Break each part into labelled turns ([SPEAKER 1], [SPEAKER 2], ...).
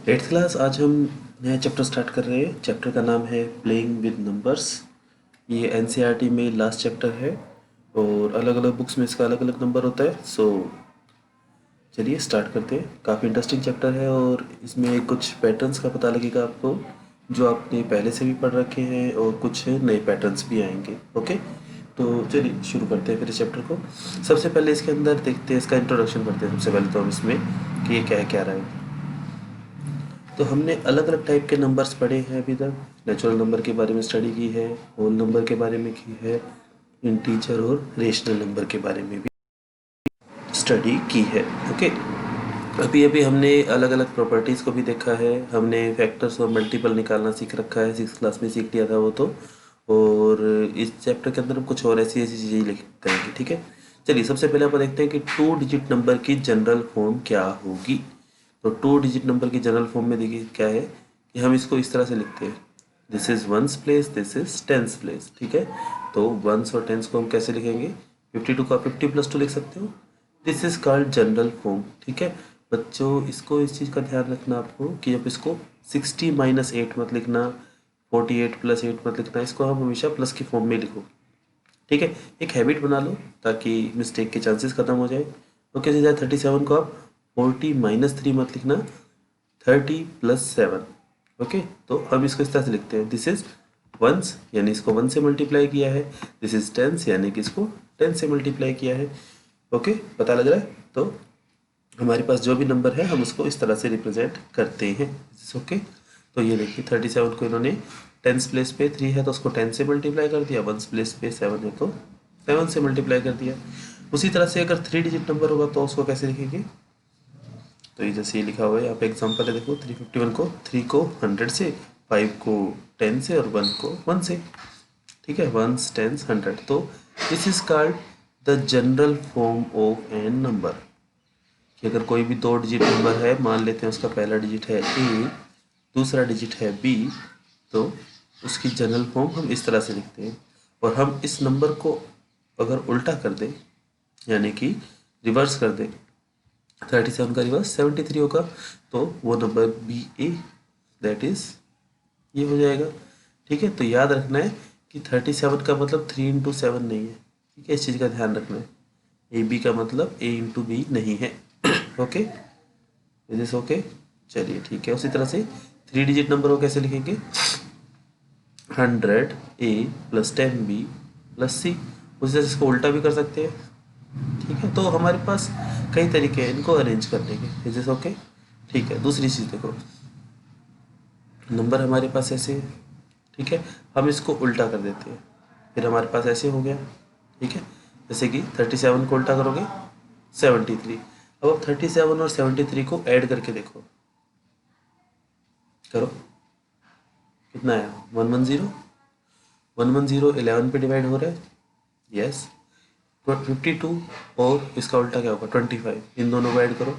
[SPEAKER 1] Eighth class. आज हम नया चैप्टर स्टार्ट कर रहे हैं। चैप्टर का नाम है प्लेइंग विद नंबर्स। ये एनसीईआरटी में लास्ट चैप्टर है और अलग अलग बुक्स में इसका अलग अलग नंबर होता है। चलिए स्टार्ट करते हैं। काफ़ी इंटरेस्टिंग चैप्टर है और इसमें कुछ पैटर्न्स का पता लगेगा आपको जो आपने पहले से भी पढ़ रखे हैं और कुछ नए पैटर्न्स भी आएंगे। ओके, तो चलिए शुरू करते हैं फिर इस चैप्टर को। सबसे पहले इसके अंदर देखते हैं, इसका इंट्रोडक्शन पढ़ते हैं सबसे पहले तो हम इसमें कि ये क्या है क्या रहा है। तो हमने अलग अलग टाइप के नंबर्स पढ़े हैं अभी तक। नेचुरल नंबर के बारे में स्टडी की है, होल नंबर के बारे में की है, इंटीजर और रेशनल नंबर के बारे में भी स्टडी की है। ओके, अभी अभी हमने अलग अलग प्रॉपर्टीज़ को भी देखा है। हमने फैक्टर्स और मल्टीपल निकालना सीख रखा है, 6th क्लास में सीख लिया था वो तो। और इस चैप्टर के अंदर हम कुछ और ऐसी ऐसी चीज़ें लिख करेंगे। ठीक है, चलिए सबसे पहले आप देखते हैं कि 2 डिजिट नंबर की जनरल फॉर्म क्या होगी। तो 2 डिजिट नंबर की जनरल फॉर्म में देखिए क्या है कि हम इसको इस तरह से लिखते हैं, this is ones place, this is tens place. ठीक है, तो वंस और टेंस को हम कैसे लिखेंगे? 52 का 50+2 लिख सकते हो। This is called general form. ठीक है बच्चों, इसको इस चीज़ का ध्यान रखना आपको कि जब इसको 60-8 मत लिखना, 48+8 मत लिखना, इसको हम हमेशा प्लस की फॉर्म में लिखो। ठीक है, एक हैबिट बना लो ताकि मिस्टेक के चांसेस खत्म हो जाए। ओके, जैसे 37 को आप 40-3 मत लिखना, 30+7। ओके, तो हम इसको इस तरह से लिखते हैं, दिस इज वंस यानी इसको 1 से मल्टीप्लाई किया है, दिस इज टेंस यानी कि इसको 10 से मल्टीप्लाई किया है। ओके, पता लग रहा है? तो हमारे पास जो भी नंबर है हम उसको इस तरह से रिप्रेजेंट करते हैं। ओके, तो ये देखिए 37 को इन्होंने टेंस प्लेस पे 3 है तो उसको 10 से मल्टीप्लाई कर दिया, वंस प्लेस पे 7 है तो 7 से मल्टीप्लाई कर दिया। उसी तरह से अगर 3 डिजिट नंबर होगा तो उसको कैसे लिखेंगे? तो ये जैसे ये लिखा हुआ है यहाँ पे एग्जांपल है, देखो 351 को 3 को 100 से, 5 को 10 से और 1 को 1 से। ठीक है, वंस टेंस 100। तो this is called the general form of an number. कि अगर कोई भी 2 डिजिट नंबर है, मान लेते हैं उसका पहला डिजिट है ए, दूसरा डिजिट है बी, तो उसकी जनरल फॉर्म हम इस तरह से लिखते हैं। और हम इस नंबर को अगर उल्टा कर दें यानी कि रिवर्स कर दें, 37 का रिवर्स 73 होगा, तो वो number B A, that is ये हो जाएगा। ठीक है, तो याद रखना है कि 37 का मतलब 3 × 7 नहीं है। ठीक है, इस चीज़ का ध्यान रखना है। ए बी का मतलब A × B नहीं है। Okay, is this okay? चलिए ठीक है, उसी तरह से 3 डिजिट नंबर को कैसे लिखेंगे? 100A + 10B + C। उसी तरह से इसको उल्टा भी कर सकते हैं। ठीक है, तो हमारे पास कई तरीके हैं इनको अरेंज करने के। Is this okay? ठीक है, दूसरी चीज़ देखो, नंबर हमारे पास ऐसे है। ठीक है, हम इसको उल्टा कर देते हैं, फिर हमारे पास ऐसे हो गया। ठीक है, जैसे कि 37 को उल्टा करोगे 73। अब आप 37 और 73 को ऐड करके देखो, करो कितना आया? 110। 110 11 पे डिवाइड हो रहा है, यस। 52 और इसका उल्टा क्या होगा? 25। इन दोनों को ऐड करो,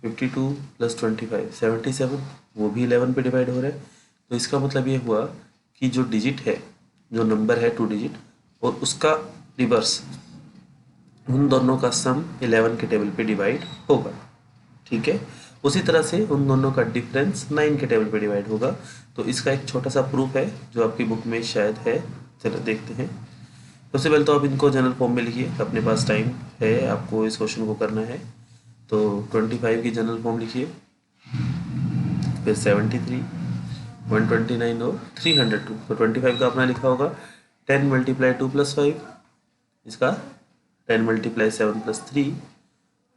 [SPEAKER 1] 52 + 25 77, वो भी 11 पे डिवाइड हो रहा है। तो इसका मतलब ये हुआ कि जो डिजिट है, जो नंबर है 2 डिजिट और उसका रिवर्स, उन दोनों का सम 11 के टेबल पे डिवाइड होगा। ठीक है, उसी तरह से उन दोनों का डिफरेंस 9 के टेबल पे डिवाइड होगा। तो इसका एक छोटा सा प्रूफ है जो आपकी बुक में शायद है। चलो देखते हैं। सबसे पहले तो आप इनको जनरल फॉर्म में लिखिए, अपने पास टाइम है, आपको इस क्वेश्चन को करना है। तो 25 की जनरल फॉर्म लिखिए, फिर 73, 129 और 302। तो 25 का अपना लिखा होगा 10 × 2 + 5, इसका 10 × 7 + 3,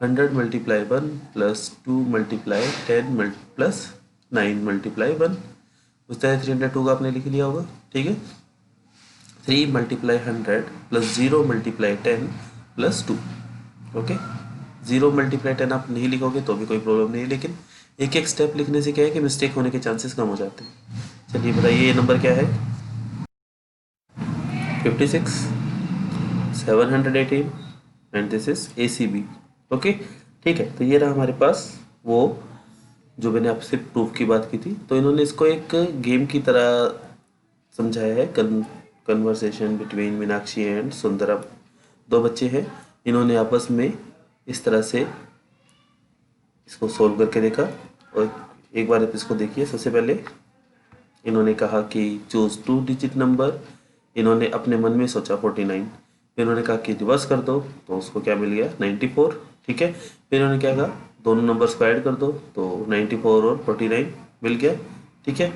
[SPEAKER 1] 100 × 1 + 2 × 10 + 9 × 1। उस तरह 302 का आपने लिख लिया होगा। ठीक है, 3 × 100 + 0 × 10 + 2। ओके, 0 × 10 आप नहीं लिखोगे तो भी कोई प्रॉब्लम नहीं है, लेकिन एक एक स्टेप लिखने से क्या है कि मिस्टेक होने के चांसेस कम हो जाते हैं। चलिए बताइए ये नंबर क्या है? 56, 718 and this is ACB। Okay, ठीक है, तो ये रहा हमारे पास वो जो मैंने आपसे प्रूफ की बात की थी। तो इन्होंने इसको एक गेम की तरह समझाया है, conversation between Meenakshi and Sundaram. 2 बच्चे हैं, इन्होंने आपस में इस तरह से इसको सोल्व करके देखा। और एक बार इसको देखिए। सबसे पहले इन्होंने कहा कि चूज 2 डिजिट नंबर, इन्होंने अपने मन में सोचा 49। फिर इन्होंने कहा कि रिवर्स कर दो, तो उसको क्या मिल गया 94। ठीक है, फिर इन्होंने क्या कहा दोनों नंबर्स को ऐड कर दो, तो 94 और 49 मिल गया। ठीक है,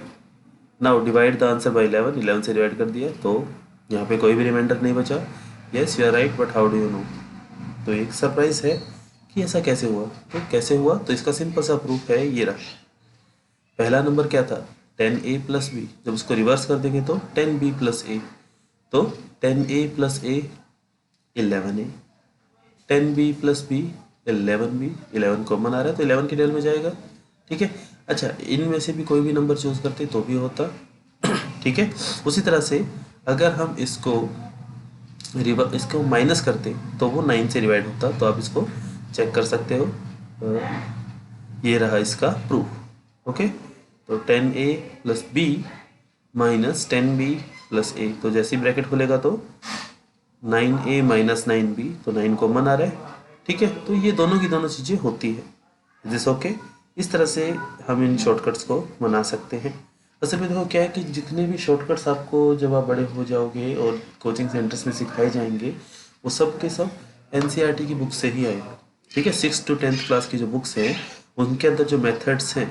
[SPEAKER 1] now divide the answer by 11, 11 से डिवाइड कर दिया, तो यहाँ पे कोई भी रिमाइंडर नहीं बचा। Yes you are right, but how do you know. तो एक सरप्राइज है कि ऐसा कैसे हुआ। तो कैसे हुआ, तो इसका सिंपल सा प्रूफ है, ये रहा। पहला नंबर क्या था 10a प्लस बी, जब उसको रिवर्स कर देंगे तो 10b प्लस ए, तो 10a plus A 11a, 10b plus B 11b, 11 common आ रहा है तो 11 के टेबल में जाएगा। ठीक है, अच्छा इनमें से भी कोई भी नंबर चूज करते तो भी होता। ठीक है, उसी तरह से अगर हम इसको माइनस करते तो वो 9 से डिवाइड होता, तो आप इसको चेक कर सकते हो। ये रहा इसका प्रूफ। ओके, तो 10a plus B minus 10b plus A, तो जैसे ही ब्रैकेट खुलेगा तो 9a माइनस 9b, तो 9 कॉमन आ रहा है। ठीक है, तो ये दोनों की दोनों चीज़ें होती है। This okay. इस तरह से हम इन शॉर्टकट्स को बना सकते हैं। असल में देखो क्या है कि जितने भी शॉर्टकट्स आपको जब आप बड़े हो जाओगे और कोचिंग सेंटर्स में सिखाए जाएंगे, वो सब के सब एनसीईआरटी की बुक से ही आए। ठीक है, 6 to 10th क्लास की जो बुक्स हैं उनके अंदर जो मेथड्स हैं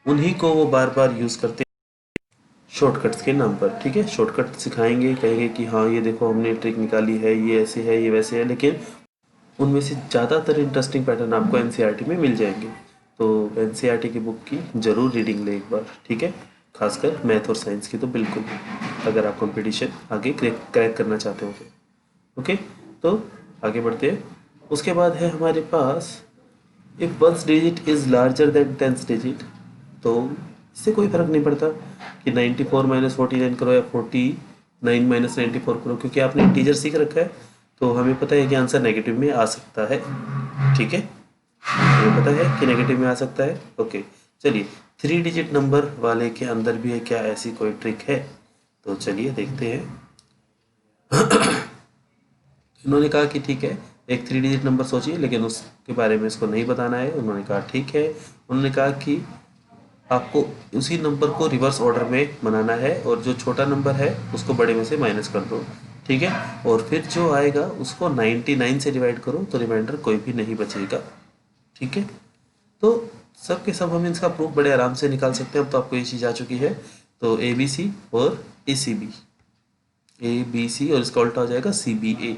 [SPEAKER 1] उन्हीं को वो बार बार यूज़ करते हैं शॉर्टकट्स के नाम पर। ठीक है, शॉर्टकट सिखाएंगे, कहेंगे कि हाँ ये देखो हमने ट्रिक निकाली है, ये ऐसे है ये वैसे है, लेकिन उनमें से ज़्यादातर इंटरेस्टिंग पैटर्न आपको एनसीईआरटी में मिल जाएंगे। तो एनसीईआरटी की बुक की ज़रूर रीडिंग लें एक बार। ठीक है, खासकर मैथ और साइंस की तो बिल्कुल, अगर आप कंपटीशन आगे क्रैक करना चाहते हो तो। ओके, तो आगे बढ़ते हैं। उसके बाद है हमारे पास if ones digit is larger than 10th digit, तो इससे कोई फ़र्क नहीं पड़ता कि 94 माइनस 49 करो या 49 माइनस 94 करो, क्योंकि आपने इंटीजर सीख रखा है तो हमें पता है कि आंसर नेगेटिव में आ सकता है। ठीक है, हमें पता है कि नेगेटिव में आ सकता है। ओके, चलिए 3 डिजिट नंबर वाले के अंदर भी है क्या ऐसी कोई ट्रिक है, तो चलिए देखते हैं। उन्होंने कहा कि ठीक है एक 3 डिजिट नंबर सोचिए, लेकिन उसके बारे में इसको नहीं बताना है। उन्होंने कहा ठीक है, उन्होंने कहा कि आपको उसी नंबर को रिवर्स ऑर्डर में बनाना है और जो छोटा नंबर है उसको बड़े में से माइनस कर दो। ठीक है, और फिर जो आएगा उसको 99 से डिवाइड करो, तो रिमाइंडर कोई भी नहीं बचेगा। ठीक है, तो सब के सब हम इसका प्रूफ बड़े आराम से निकाल सकते हैं। अब तो आपको ये चीज़ आ चुकी है, तो ए बी सी और ए C B, A B C और इसका उल्टा हो जाएगा सी बी ए।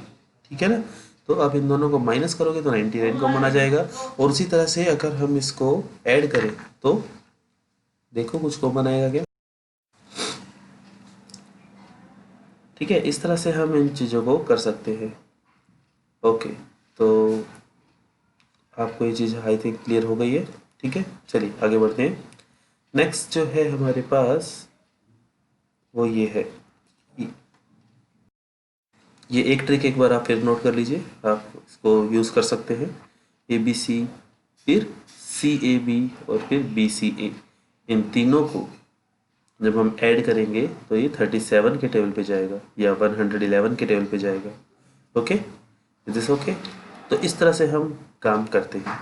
[SPEAKER 1] ठीक है ना, तो आप इन दोनों को माइनस करोगे तो 99 कॉमन आ जाएगा। और उसी तरह से अगर हम इसको ऐड करें तो देखो कुछ कॉमन आएगा क्या। ठीक है, इस तरह से हम इन चीज़ों को कर सकते हैं। ओके, तो आपको ये चीज़ आई थिंक क्लियर हो गई है। ठीक है, चलिए आगे बढ़ते हैं। नेक्स्ट जो है हमारे पास वो ये है, ये एक ट्रिक एक बार आप फिर नोट कर लीजिए, आप इसको यूज़ कर सकते हैं। ए बी सी, फिर सी ए बी और फिर बी सी ए, इन तीनों को जब हम ऐड करेंगे तो ये 37 के टेबल पे जाएगा या 111 के टेबल पे जाएगा। Okay, is this okay. तो इस तरह से हम काम करते हैं।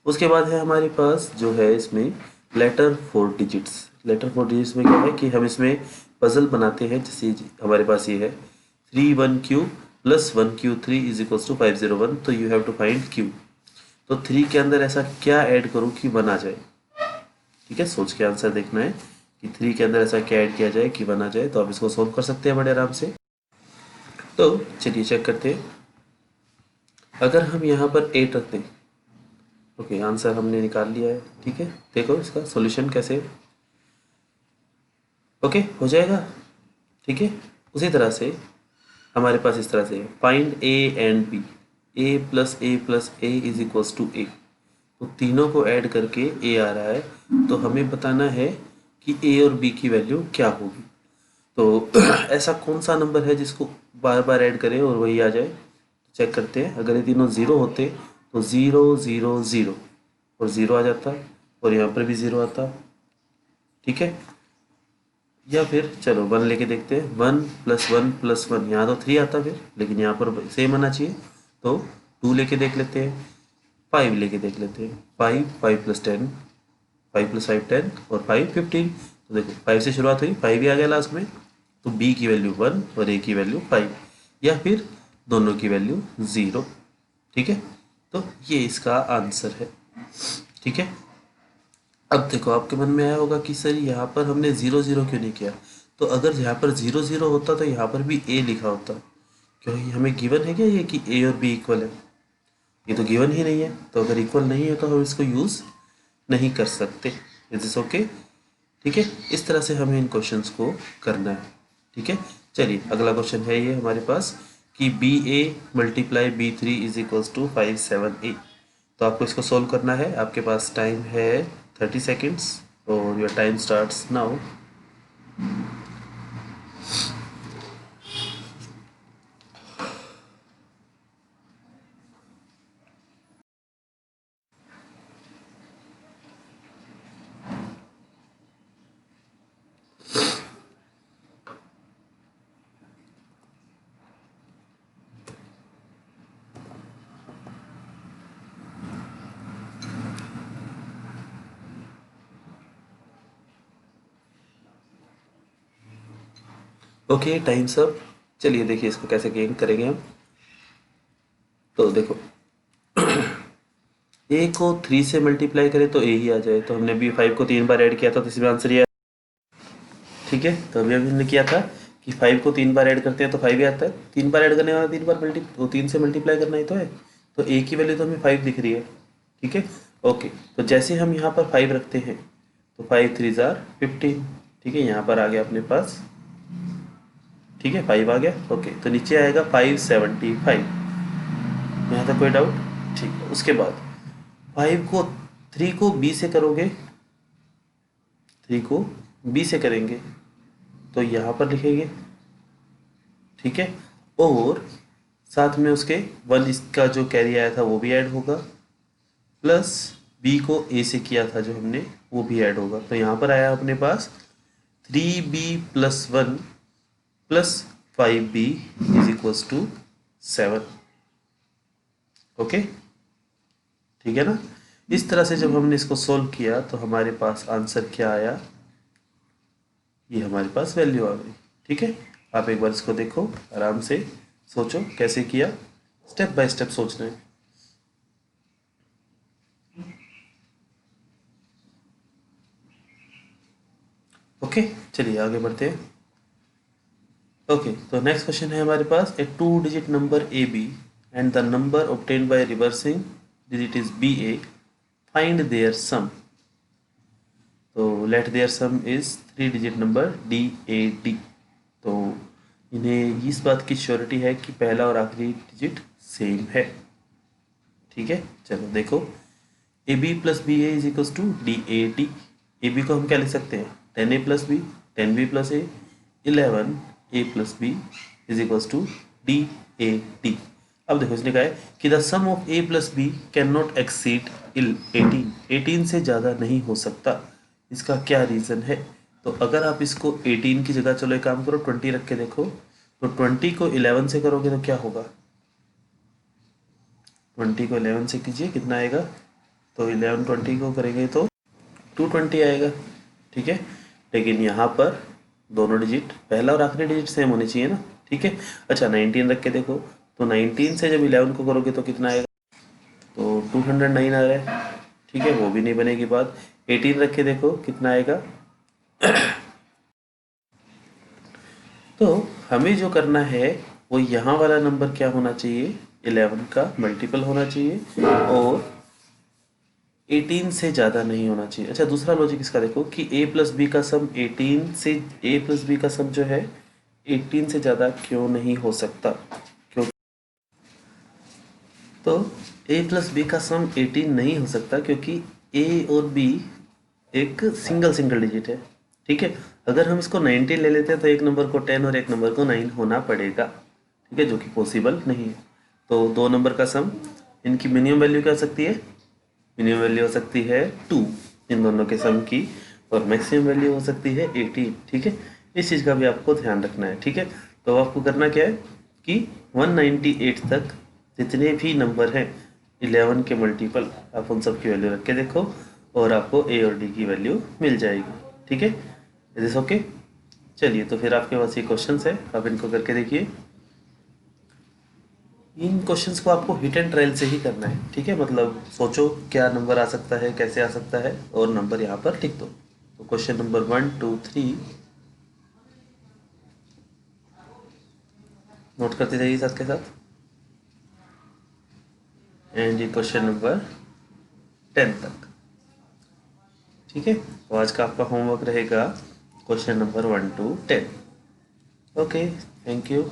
[SPEAKER 1] उसके बाद है हमारे पास जो है इसमें लेटर 4 डिजिट्स। लेटर 4 डिजिट्स में क्या है कि हम इसमें पजल बनाते हैं। जैसे हमारे पास ये है 31Q plus 1Q3 is equals to 501, तो you have to find Q। तो 3 के अंदर ऐसा क्या ऐड करूँ कि 1 आ जाए। ठीक है, सोच के आंसर देखना है कि 3 के अंदर ऐसा क्या ऐड किया जाए कि 1 आ जाए। तो आप इसको सोल्व कर सकते हैं बड़े आराम से। तो चलिए चेक करते हैं। अगर हम यहाँ पर 8 रखते हैं, ओके आंसर हमने निकाल लिया है। ठीक है, देखो इसका सॉल्यूशन कैसे है। ओके हो जाएगा। ठीक है, उसी तरह से हमारे पास इस तरह से find A and B, A plus A is equals to A, तो तीनों को ऐड करके ए आ रहा है, तो हमें बताना है कि ए और बी की वैल्यू क्या होगी। तो ऐसा कौन सा नंबर है जिसको बार बार ऐड करें और वही आ जाए। चेक करते हैं, अगर ये तीनों ज़ीरो होते तो 0 0 0 और 0 आ जाता, और यहाँ पर भी 0 आता। ठीक है, या फिर चलो 1 लेके देखते हैं, 1 प्लस 1 प्लस 1, यहाँ तो 3 आता फिर, लेकिन यहाँ पर सेम आना चाहिए, तो 2 लेके देख लेते हैं। 5 लेके देख लेते हैं। 5 प्लस 10, 5 प्लस 5 10 और 5 15। तो देखो 5 से शुरुआत हुई, 5 ही आ गया लास्ट में, तो b की वैल्यू 1 और a की वैल्यू 5, या फिर दोनों की वैल्यू 0। ठीक है, तो ये इसका आंसर है। ठीक है, अब देखो आपके मन में आया होगा कि सर यहाँ पर हमने 0 0 क्यों नहीं किया। तो अगर यहाँ पर 0 0 होता तो यहाँ पर भी a लिखा होता, क्योंकि हमें गिवन है क्या ये कि a और b इक्वल है। ये तो गिवन ही नहीं है, तो अगर इक्वल नहीं है तो हम इसको यूज़ नहीं कर सकते। Is this okay? ठीक है, इस तरह से हमें इन क्वेश्चंस को करना है। ठीक है, चलिए अगला क्वेश्चन है ये हमारे पास कि B A multiply B three is equals to 5 7 a। तो आपको इसको सोल्व करना है। आपके पास टाइम है 30 सेकेंड्स और your time starts now. Okay, time सब। चलिए देखिए इसको कैसे गेन करेंगे हम। तो देखो ए को 3 से मल्टीप्लाई करें तो ए ही आ जाए। तो हमने भी 5 को 3 बार ऐड किया था, तो इसमें आंसर ये। ठीक है, तो अभी हमने किया था कि 5 को 3 बार ऐड करते हैं तो 5 ही आता है। 3 बार ऐड करने वाला 3 बार वो 3 से मल्टीप्लाई करना ही तो है। तो ए की वैल्यू तो हमें 5 दिख रही है। ठीक है, ओके, तो जैसे हम यहाँ पर 5 रखते हैं तो 5 3 जार 15। ठीक है, यहाँ पर आ गया अपने पास। ठीक है, 5 आ गया। ओके, तो नीचे आएगा 575। यहाँ तक कोई डाउट? ठीक है, उसके बाद 5 को 3 को b से करोगे, 3 को b से करेंगे तो यहाँ पर लिखेंगे। ठीक है, और साथ में उसके 1 इसका जो कैरी आया था वो भी ऐड होगा, प्लस b को a से किया था जो हमने वो भी ऐड होगा। तो यहाँ पर आया अपने पास 3b plus 1 plus 5b is equals to 7। Okay, ठीक है ना। इस तरह से जब हमने इसको सोल्व किया तो हमारे पास आंसर क्या आया, ये हमारे पास वैल्यू आ गई। ठीक है, आप एक बार इसको देखो, आराम से सोचो कैसे किया, स्टेप बाय स्टेप सोचना है। ओके, चलिए आगे बढ़ते हैं। ओके, तो नेक्स्ट क्वेश्चन है हमारे पास A 2 digit number A B and the number obtained by reversing digit is B A, find their sum. तो let their sum is 3 digit number D A D. तो इन्हें इस बात की श्योरिटी है कि पहला और आखिरी डिजिट सेम है। ठीक है, चलो देखो, A B plus B A is equals to D A D. A B को हम क्या लिख सकते हैं, 10a plus B, 10b plus A, 11a plus B is equals to D A D. अब देखो इसने कहा है कि the sum of a plus B can not exceed 18। 18 से ज़्यादा नहीं हो सकता। इसका क्या रीज़न है? तो अगर आप इसको 18 की जगह, चलो एक काम करो 20 रख के देखो, तो 20 को 11 से करोगे तो क्या होगा, 20 को 11 से कीजिए कितना आएगा, तो 11 20 को करेंगे तो 220 आएगा। ठीक है, लेकिन यहाँ पर दोनों डिजिट पहला और आखिरी डिजिट सेम होने चाहिए ना। ठीक है, अच्छा 19 रख के देखो, तो 19 से जब 11 को करोगे तो कितना आएगा, तो 209 आ रहा है। ठीक है, वो भी नहीं बनेगी बात। 18 रख के देखो कितना आएगा। तो हमें जो करना है वो यहाँ वाला नंबर क्या होना चाहिए, 11 का मल्टीपल होना चाहिए और 18 से ज़्यादा नहीं होना चाहिए। अच्छा, दूसरा लॉजिक इसका देखो कि a प्लस बी का सम 18 से, a प्लस बी का सम जो है 18 से ज़्यादा क्यों नहीं हो सकता, क्यों? तो a प्लस बी का सम 18 नहीं हो सकता क्योंकि a और b एक सिंगल सिंगल डिजिट है। ठीक है, अगर हम इसको 19 ले लेते हैं तो एक नंबर को 10 और एक नंबर को 9 होना पड़ेगा। ठीक है, जो कि पॉसिबल नहीं है। तो दो नंबर का सम, इनकी मिनिमम वैल्यू क्या हो सकती है, मिनिमम वैल्यू हो सकती है 2 इन दोनों के सम की, और मैक्सिमम वैल्यू हो सकती है 18। ठीक है, इस चीज़ का भी आपको ध्यान रखना है। ठीक है, तो आपको करना क्या है कि 198 तक जितने भी नंबर हैं 11 के मल्टीपल आप उन सब की वैल्यू रख के देखो और आपको ए और डी की वैल्यू मिल जाएगी। ठीक है, इज दिस ओके? चलिए, तो फिर आपके पास ये क्वेश्चंस है, आप इनको करके देखिए। इन क्वेश्चंस को आपको हिट एंड ट्रायल से ही करना है। ठीक है, मतलब सोचो क्या नंबर आ सकता है, कैसे आ सकता है, और नंबर यहाँ पर लिख दो। तो क्वेश्चन नंबर 1 2 3 नोट करते जाइए साथ के साथ। एंड ये क्वेश्चन नंबर 10 तक। ठीक है, तो आज का आपका होमवर्क रहेगा question number 1 to 10। Okay, thank you.